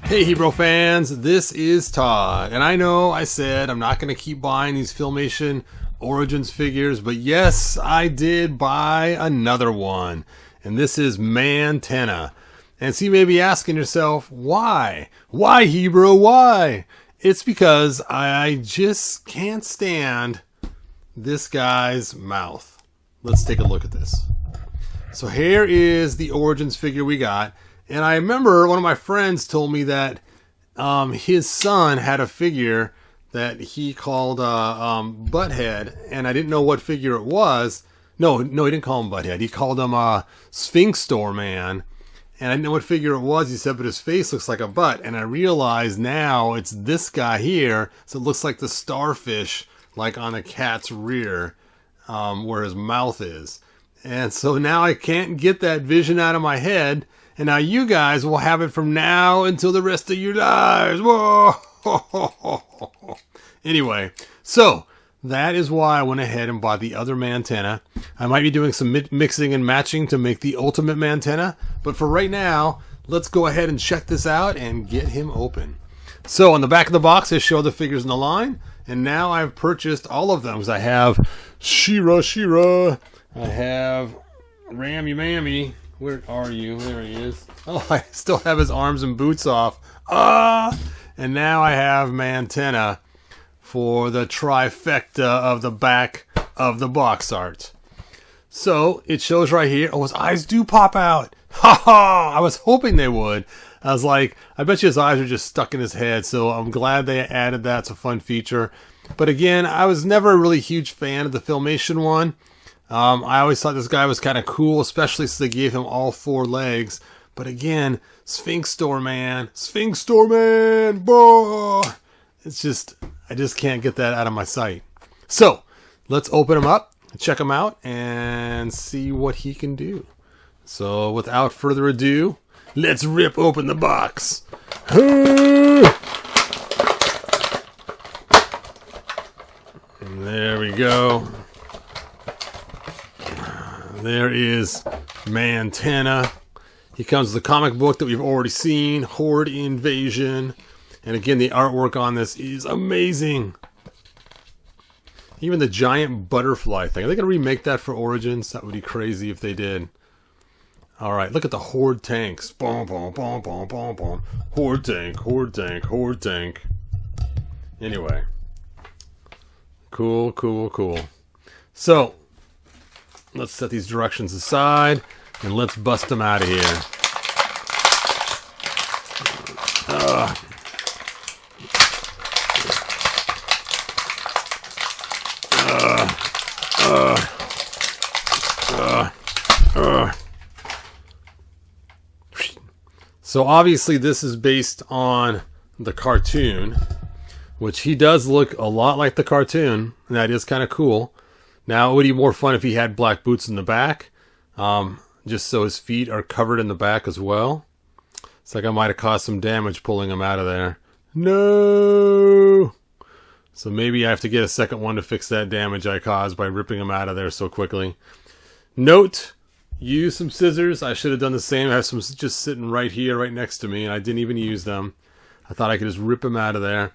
Hey Hebrew fans, this is Todd, and I know I said I'm not going to keep buying these Filmation Origins figures, but yes, I did buy another one, and this is Mantenna. And so you may be asking yourself, why? Why, Hebrew, why? It's because I just can't stand this guy's mouth. Let's take a look at this. So here is the Origins figure we got. And I remember one of my friends told me that his son had a figure that he called Butthead, and I didn't know what figure it was. No, he didn't call him Butthead. He called him Sphinx Store Man, and I didn't know what figure it was. He said, but his face looks like a butt, and I realized now it's this guy here. So it looks like the starfish, like on a cat's rear, where his mouth is. And so now I can't get that vision out of my head. And now you guys will have it from now until the rest of your lives. Whoa! Anyway, so that is why I went ahead and bought the other Mantenna. I might be doing some mixing and matching to make the ultimate Mantenna. But for right now, let's go ahead and check this out and get him open. So on the back of the box, they show the figures in the line. And now I've purchased all of them. Because I have Shira. I have Rammy Mammy. Where are you? There he is. Oh, I still have his arms and boots off. And now I have Mantenna for the trifecta of the back of the box art. So it shows right here. Oh, his eyes do pop out. Ha ha! I was hoping they would. I was like, I bet you his eyes are just stuck in his head. So I'm glad they added that. It's a fun feature. But again, I was never a really huge fan of the Filmation one. I always thought this guy was kind of cool, especially since they gave him all 4 legs. But again, Sphinx Store Man, boy! It's just, I just can't get that out of my sight. So, let's open him up, check him out, and see what he can do. So, without further ado, let's rip open the box. And there we go. There is Mantenna. He comes with the comic book that we've already seen, Horde Invasion. And again, the artwork on this is amazing. Even the giant butterfly thing. Are they going to remake that for Origins? That would be crazy if they did. Alright, look at the Horde tanks. Boom, boom, boom, boom, boom, boom. Horde tank, Horde tank, Horde tank. Anyway. Cool. So, let's set these directions aside, and let's bust them out of here. So obviously this is based on the cartoon, which he does look a lot like the cartoon, and that is kind of cool. Now, it would be more fun if he had black boots in the back, just so his feet are covered in the back as well. It's like I might have caused some damage pulling him out of there. No! So maybe I have to get a second one to fix that damage I caused by ripping him out of there so quickly. Note, use some scissors. I should have done the same. I have some just sitting right here, right next to me, and I didn't even use them. I thought I could just rip him out of there.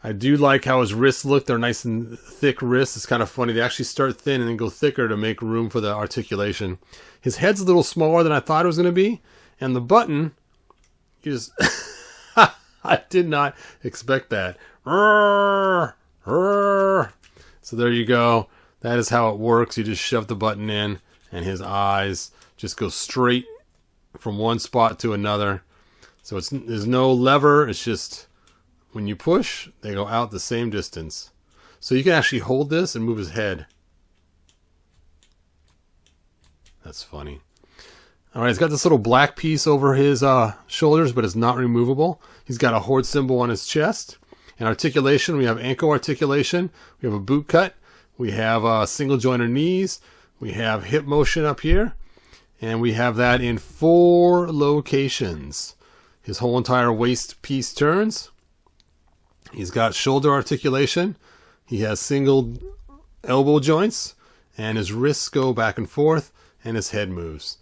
I do like how his wrists look. They're nice and thick wrists. It's kind of funny. They actually start thin and then go thicker to make room for the articulation. His head's a little smaller than I thought it was going to be. And the button is... I did not expect that. So there you go. That is how it works. You just shove the button in and his eyes just go straight from one spot to another. So there's no lever. It's just... when you push, they go out the same distance. So you can actually hold this and move his head. That's funny. Alright, he's got this little black piece over his shoulders, but it's not removable. He's got a Horde symbol on his chest. And articulation, we have ankle articulation. We have a boot cut. We have single jointer knees. We have hip motion up here. And we have that in 4 locations. His whole entire waist piece turns. He's got shoulder articulation. He has single elbow joints. And his wrists go back and forth. And his head moves.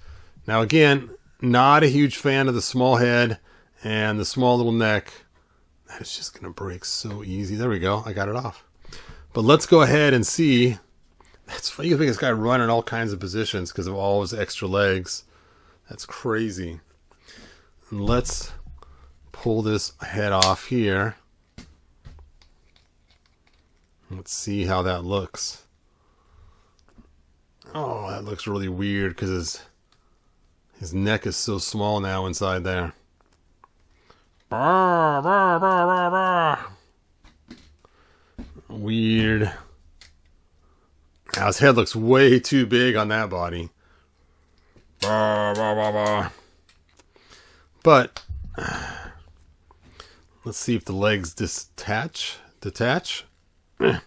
Now again, not a huge fan of the small head And the small little neck, that is just going to break so easy. There we go. I got it off. But let's go ahead and see. That's funny. You can make this guy run in all kinds of positions because of all his extra legs. That's crazy. And let's pull this head off here. Let's see how that looks. Oh, that looks really weird because his neck is so small now inside there. Weird. Now his head looks way too big on that body. But let's see if the legs detach. I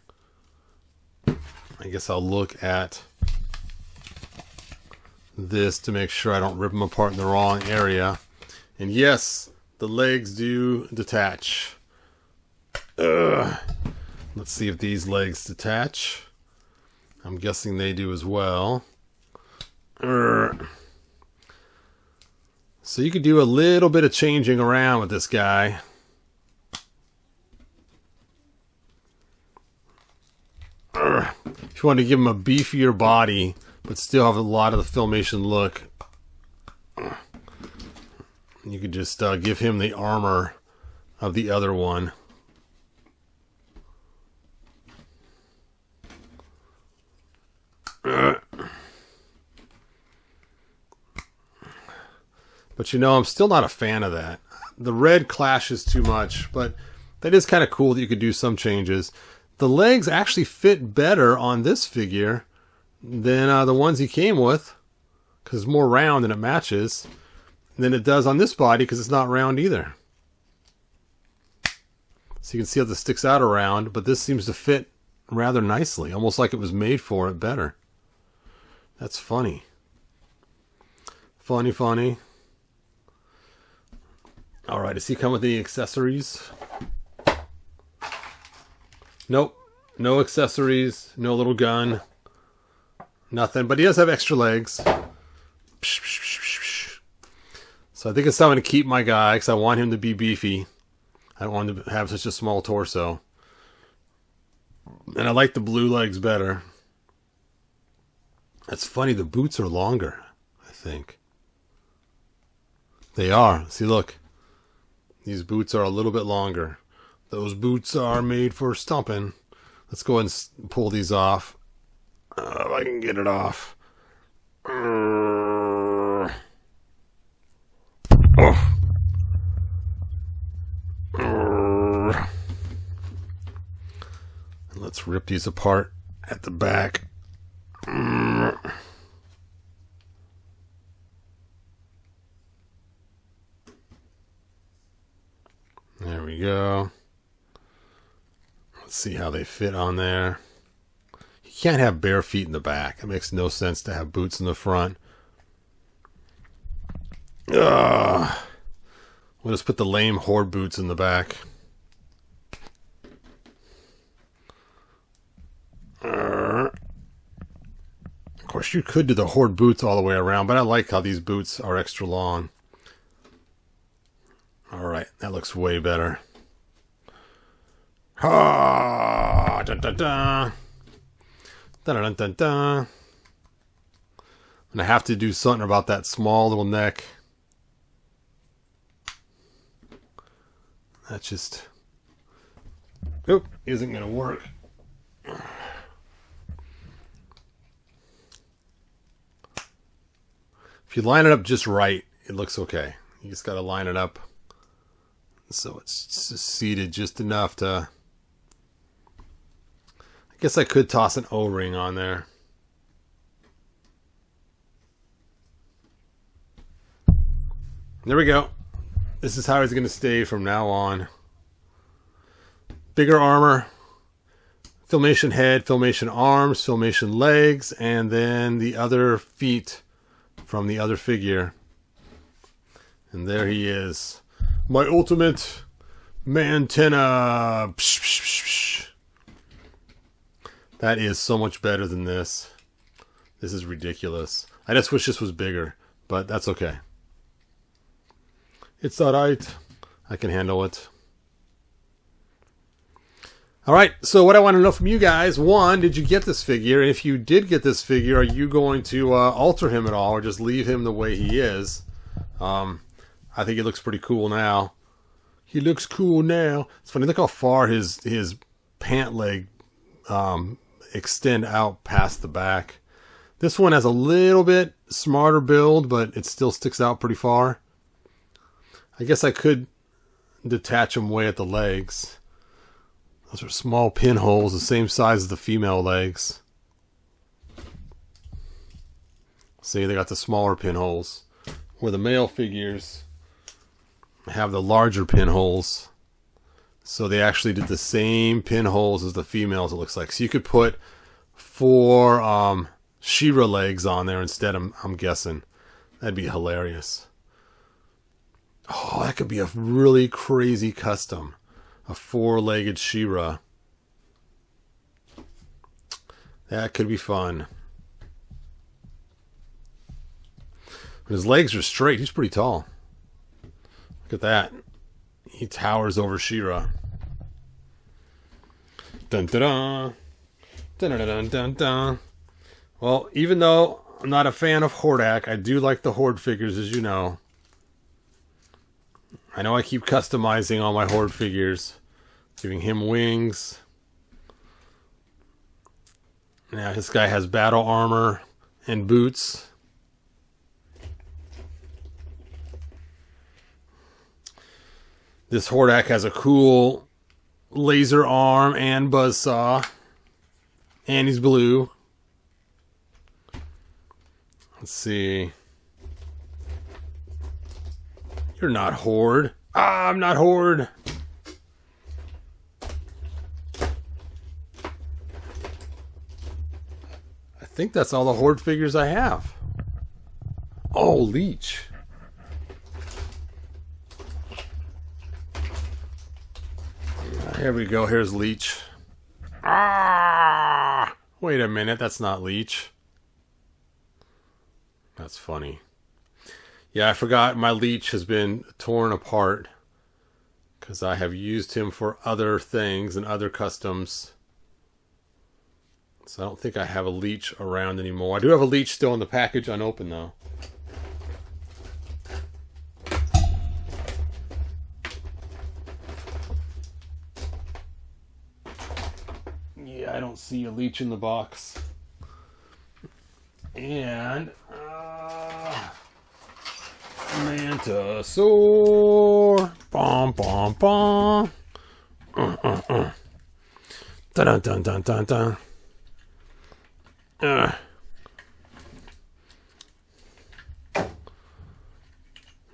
guess I'll look at this to make sure I don't rip them apart in the wrong area. And yes, the legs do detach. Let's see if these legs detach. I'm guessing they do as well. So you could do a little bit of changing around with this guy. If you want to give him a beefier body, but still have a lot of the Filmation look, you could just give him the armor of the other one. But you know, I'm still not a fan of that. The red clashes too much, but that is kind of cool that you could do some changes. The legs actually fit better on this figure than the ones he came with, because it's more round and it matches, than it does on this body because it's not round either. So you can see how this sticks out around, but this seems to fit rather nicely, almost like it was made for it better. That's funny. Funny. All right, does he come with any accessories? Nope, no accessories, no little gun, nothing. But he does have extra legs. So I think it's time to keep my guy because I want him to be beefy. I don't want him to have such a small torso. And I like the blue legs better. That's funny, the boots are longer, I think. They are. See, look. These boots are a little bit longer. Those boots are made for stomping. Let's go ahead and pull these off. If I can get it off. Let's rip these apart at the back. There we go. Let's see how they fit on there. You can't have bare feet in the back. It makes no sense to have boots in the front. We'll just put the lame Horde boots in the back. Of course, you could do the Horde boots all the way around, but I like how these boots are extra long. Alright, that looks way better. Ha! Da da da! Da da da da! And I have to do something about that small little neck. That just isn't going to work. If you line it up just right, it looks okay. You just got to line it up so it's just seated just enough to... I guess I could toss an O-ring on there. There we go. This is how he's going to stay from now on. Bigger armor, Filmation head, Filmation arms, Filmation legs, and then the other feet from the other figure. And there he is. My ultimate Mantenna. That is so much better than this. This is ridiculous. I just wish this was bigger, but that's okay. It's alright. I can handle it. All right, so what I want to know from you guys, one, did you get this figure? And if you did get this figure, are you going to alter him at all or just leave him the way he is? I think he looks pretty cool now. He looks cool now. It's funny, look how far his pant leg extend out past the back. This one has a little bit smarter build, but it still sticks out pretty far. I guess I could detach him way at the legs. Those are small pinholes, the same size as the female legs. See, they got the smaller pinholes, where the male figures have the larger pinholes. So they actually did the same pinholes as the females, it looks like. So you could put 4 She-Ra legs on there instead, I'm guessing. That'd be hilarious. Oh, that could be a really crazy custom. A 4-legged She-Ra. That could be fun. But his legs are straight. He's pretty tall. Look at that. He towers over She-Ra. Dun dun dun. Dun dun dun dun dun. Well, even though I'm not a fan of Hordak, I do like the Horde figures, as you know. I know I keep customizing all my Horde figures. Giving him wings. Now this guy has battle armor and boots. This Hordak has a cool laser arm and buzzsaw. And he's blue. Let's see. You're not Horde. Ah, I'm not Horde. I think that's all the Horde figures I have. Oh, Leech. Here we go. Here's Leech. Ah! Wait a minute. That's not Leech. That's funny. Yeah, I forgot my Leech has been torn apart because I have used him for other things and other customs. So I don't think I have a Leech around anymore. I do have a Leech still in the package unopened though. Yeah, I don't see a Leech in the box. And Mantisaur. Bom bom bom. Dun dun dun dun dun dun.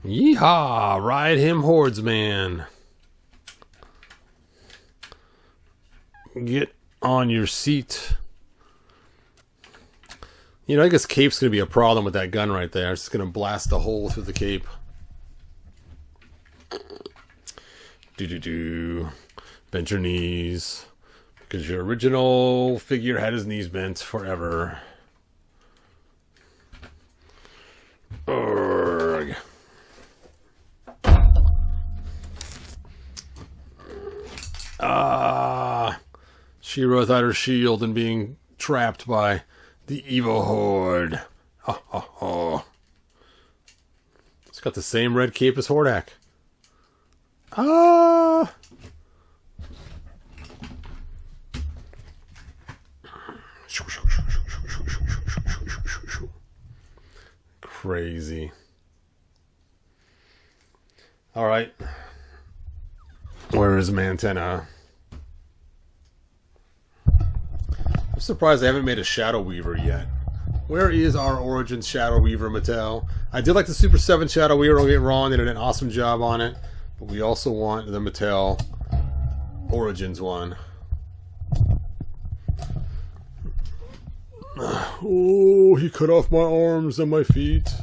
Yeehaw! Ride him, Hordsman. Get on your seat. You know, I guess cape's going to be a problem with that gun right there. It's just going to blast a hole through the cape. Do-do-do. Bend your knees. Because your original figure had his knees bent forever. Urgh. She-Ra without her shield and being trapped by the evil Horde. Oh, oh, oh. It's got the same red cape as Hordak. Ah! Crazy. All right. Where is Mantenna? I'm surprised I haven't made a Shadow Weaver yet. Where is our Origins Shadow Weaver, Mattel? I did like the Super 7 Shadow Weaver, don't get me wrong, they did an awesome job on it. But we also want the Mattel Origins one. Oh, he cut off my arms and my feet.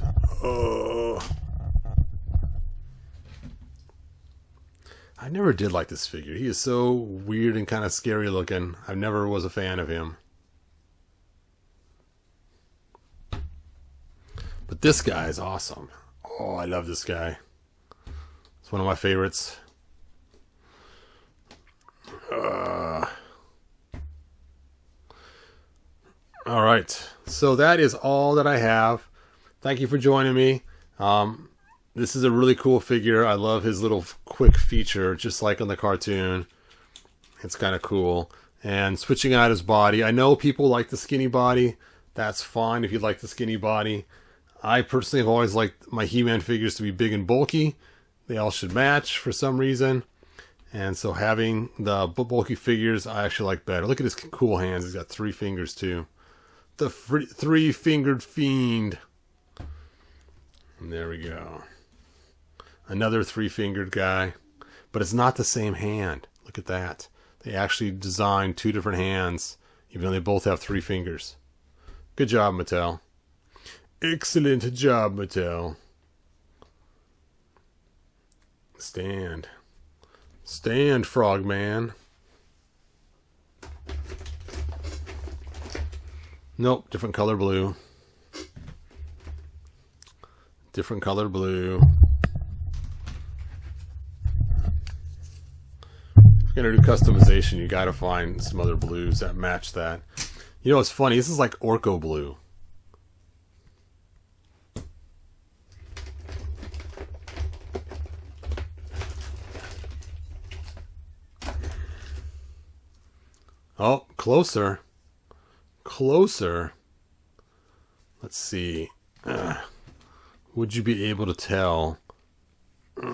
I never did like this figure. He is so weird and kind of scary looking. I never was a fan of him. But this guy is awesome. Oh, I love this guy. His It's one of my favorites. All right, so that is all that I have. Thank you for joining me. This is a really cool figure. I love his little quick feature, just like on the cartoon. It's kind of cool. And switching out his body. I know people like the skinny body. That's fine if you like the skinny body. I personally have always liked my He-Man figures to be big and bulky. They all should match for some reason. And so having the bulky figures, I actually like better. Look at his cool hands. He's got 3 fingers too. The 3-fingered fiend. And there we go. Another 3-fingered guy. But it's not the same hand. Look at that. They actually designed 2 different hands, even though they both have 3 fingers. Good job, Mattel. Excellent job, Mattel. Stand. Stand, Frogman. Nope, different color blue. Different color blue. If you're going to do customization, you got to find some other blues that match that. You know what's funny? This is like Orco blue. Oh, closer. Closer. Let's see. Would you be able to tell? If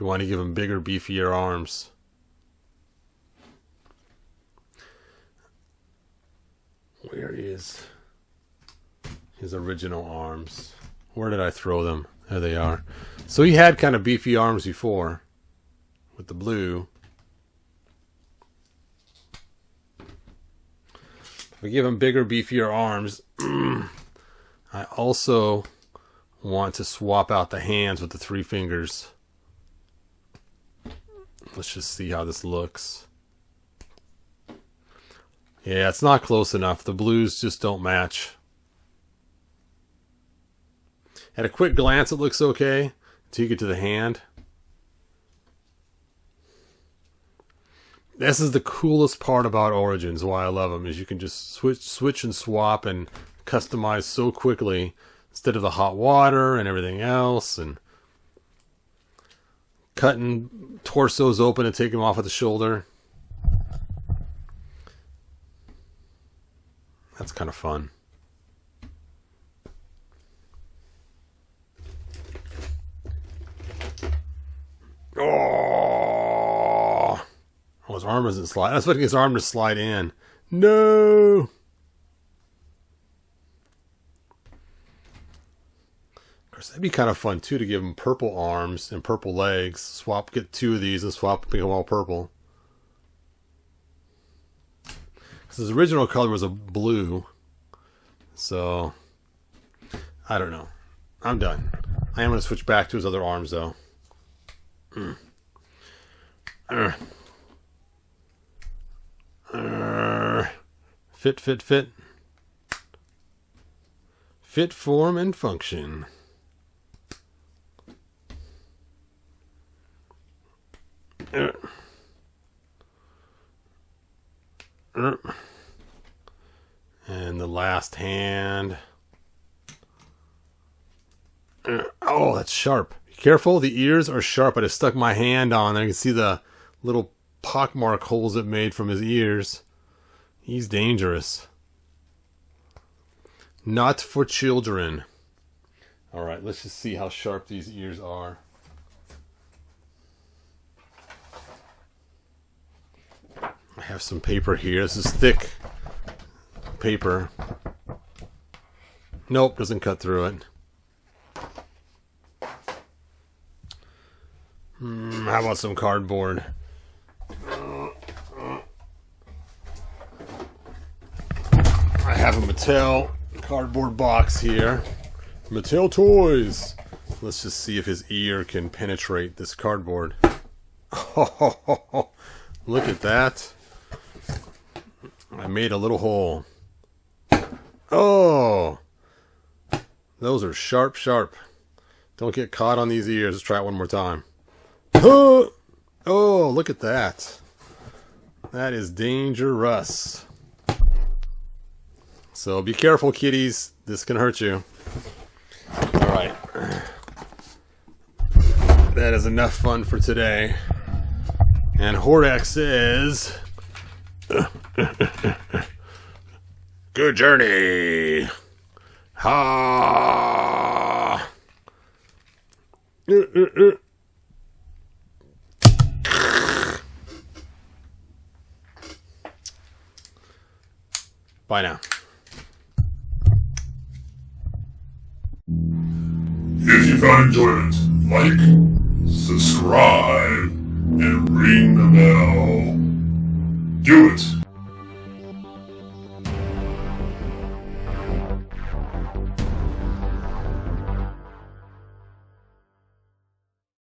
you want to give him bigger, beefier arms. Where is his original arms? Where did I throw them? There they are. So he had kind of beefy arms before with the blue. If I give him bigger, beefier arms, I also want to swap out the hands with the 3 fingers. Let's just see how this looks. Yeah, it's not close enough. The blues just don't match. At a quick glance, it looks okay until you get to the hand. This is the coolest part about Origins, why I love them, is you can just switch and swap and customize so quickly instead of the hot water and everything else, and cutting torsos open and taking them off at the shoulder. That's kind of fun. Oh, his arm doesn't slide. I was expecting his arm to slide in. No. Of course, that'd be kind of fun too to give him purple arms and purple legs. Swap, get 2 of these and swap, make them all purple. Because his original color was a blue. So, I don't know. I'm done. I am going to switch back to his other arms though. Fit, fit, fit. Fit, form, and function. And the last hand. Oh, that's sharp. Be careful, the ears are sharp. I just stuck my hand on there. You can see the little pockmark holes it made from his ears. He's dangerous. Not for children. Alright, let's just see how sharp these ears are. I have some paper here. This is thick paper. Nope, doesn't cut through it. How about some cardboard? I have a Mattel cardboard box here. Mattel toys. Let's just see if his ear can penetrate this cardboard. Oh, look at that. I made a little hole. Oh, Those are sharp, sharp. Don't get caught on these ears. Let's try it one more time. Oh, look at that. That is dangerous. So be careful, kiddies. This can hurt you. All right. That is enough fun for today. And Horde says, good journey. Ha. Bye now. If you found enjoyment, like, subscribe, and ring the bell. Do it.